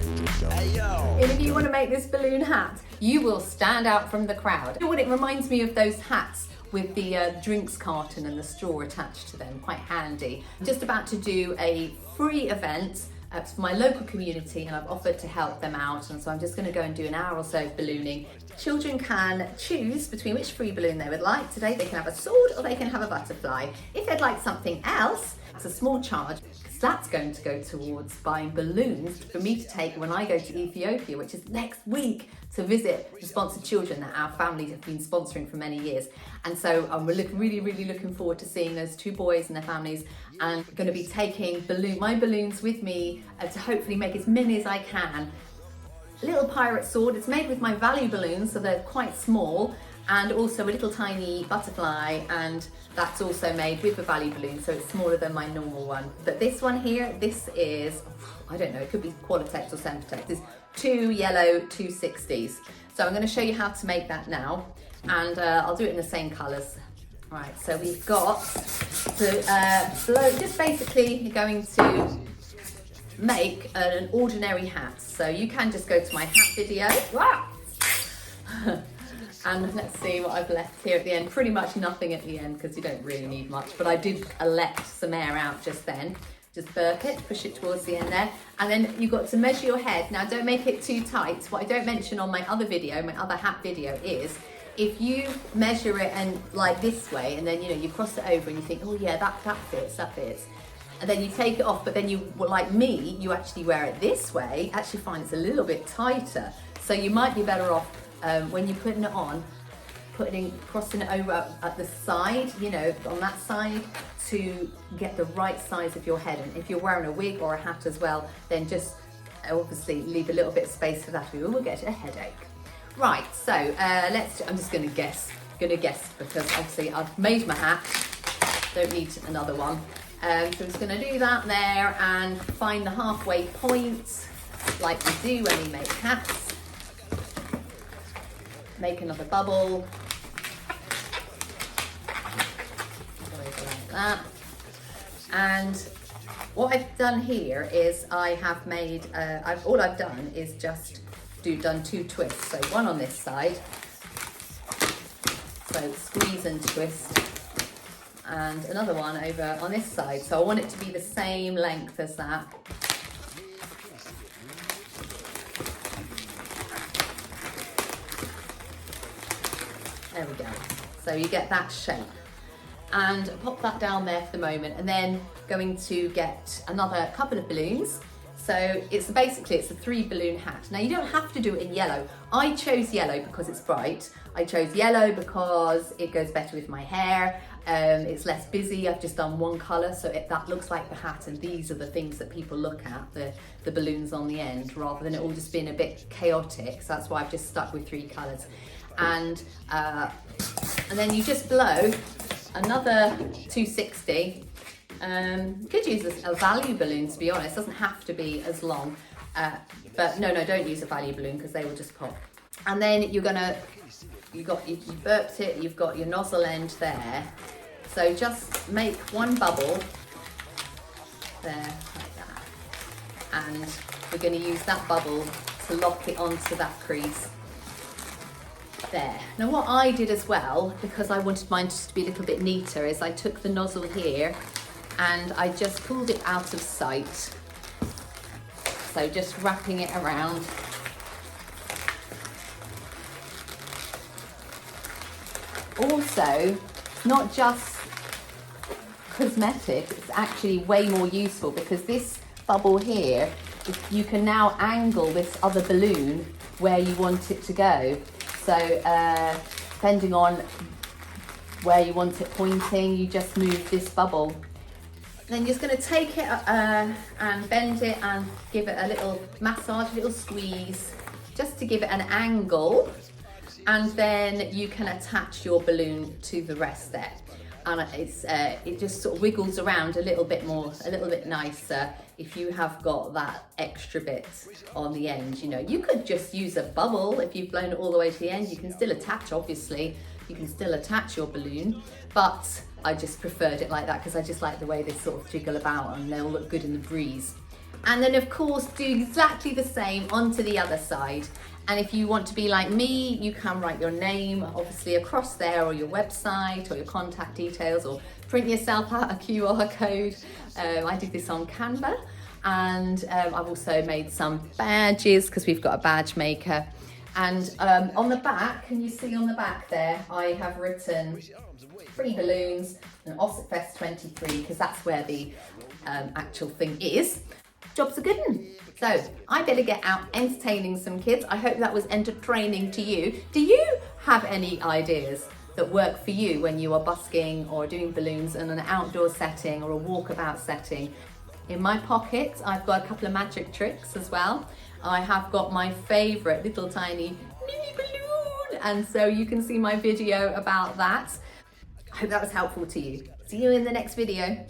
And if you want to make this balloon hat, you will stand out from the crowd. You know what, it reminds me of those hats with the drinks carton and the straw attached to them, quite handy. I'm just about to do a free event for my local community, and I've offered to help them out, and so I'm just going to go and do an hour or so of ballooning. Children can choose between which free balloon they would like. Today they can have a sword or they can have a butterfly. If they'd like something else, it's a small charge, because that's going to go towards buying balloons for me to take when I go to Ethiopia, which is next week, to visit the sponsored children that our families have been sponsoring for many years. And so I'm really looking forward to seeing those two boys and their families, and going to be taking my balloons with me to hopefully make as many as I can. Little pirate sword, it's made with my value balloons, so they're quite small, and also a little tiny butterfly, and that's also made with the value balloon, so it's smaller than my normal one. But this one here, this is, I don't know, it could be Qualitex or Semtex. It's 2 yellow 260s. So I'm going to show you how to make that now, and I'll do it in the same colours. Right, so we've got the just basically you're going to make an ordinary hat. So you can just go to my hat video. Wow. And let's see what I've left here at the end. Pretty much nothing at the end because you don't really need much, but I did let some air out just then. Just burp it, push it towards the end there. And then you've got to measure your head. Now don't make it too tight. What I don't mention on my other video, my other hat video, is if you measure it and like this way, and then you cross it over and you think, oh yeah, that fits. And then you take it off, but then you, like me, you actually wear it this way, actually find it's a little bit tighter. So you might be better off when you're putting it on, crossing it over at the side, on that side, to get the right size of your head. And if you're wearing a wig or a hat as well, then just obviously leave a little bit of space for that. We will get a headache. Right, so I'm just gonna guess because obviously I've made my hat, don't need another one. So I'm just gonna do that there and find the halfway point, like we do when we make hats. Make another bubble, like that. And what I've done here is I have made, all I've done is just done 2 twists. So one on this side, so squeeze and twist, and another one over on this side. So I want it to be the same length as that. There we go. So you get that shape. And pop that down there for the moment, and then going to get another couple of balloons. So it's a 3 balloon hat. Now you don't have to do it in yellow. I chose yellow because it's bright. I chose yellow because it goes better with my hair. It's less busy. I've just done one colour, so that looks like the hat, and these are the things that people look at, the balloons on the end, rather than it all just being a bit chaotic. So that's why I've just stuck with 3 colours. And then you just blow another 260. You could use a value balloon, to be honest. It doesn't have to be as long, but no, don't use a value balloon because they will just pop. And then you burped it, you've got your nozzle end there. So just make one bubble there, like that. And we're going to use that bubble to lock it onto that crease. There. Now what I did as well, because I wanted mine just to be a little bit neater, is I took the nozzle here and I just pulled it out of sight. So just wrapping it around. Also, not just cosmetic, it's actually way more useful, because this bubble here, you can now angle this other balloon where you want it to go. So depending on where you want it pointing, you just move this bubble. Then you're just going to take it and bend it and give it a little massage, a little squeeze, just to give it an angle. And then you can attach your balloon to the rest there. And it just sort of wiggles around a little bit more, a little bit nicer if you have got that extra bit on the end. You could just use a bubble if you've blown it all the way to the end. You can still attach, obviously, you can still attach your balloon, but I just preferred it like that because I just like the way they sort of jiggle about and they'll look good in the breeze. And then of course do exactly the same onto the other side. And if you want to be like me, you can write your name obviously across there, or your website, or your contact details, or print yourself out a QR code. I did this on Canva, and I've also made some badges because we've got a badge maker. And on the back, can you see on the back there, I have written free balloons and Ossipfest 23, because that's where the actual thing is. Job's a good one. So I better get out entertaining some kids. I hope that was entertaining to you. Do you have any ideas that work for you when you are busking or doing balloons in an outdoor setting or a walkabout setting? In my pocket, I've got a couple of magic tricks as well. I have got my favorite little tiny mini balloon, and so you can see my video about that. I hope that was helpful to you. See you in the next video.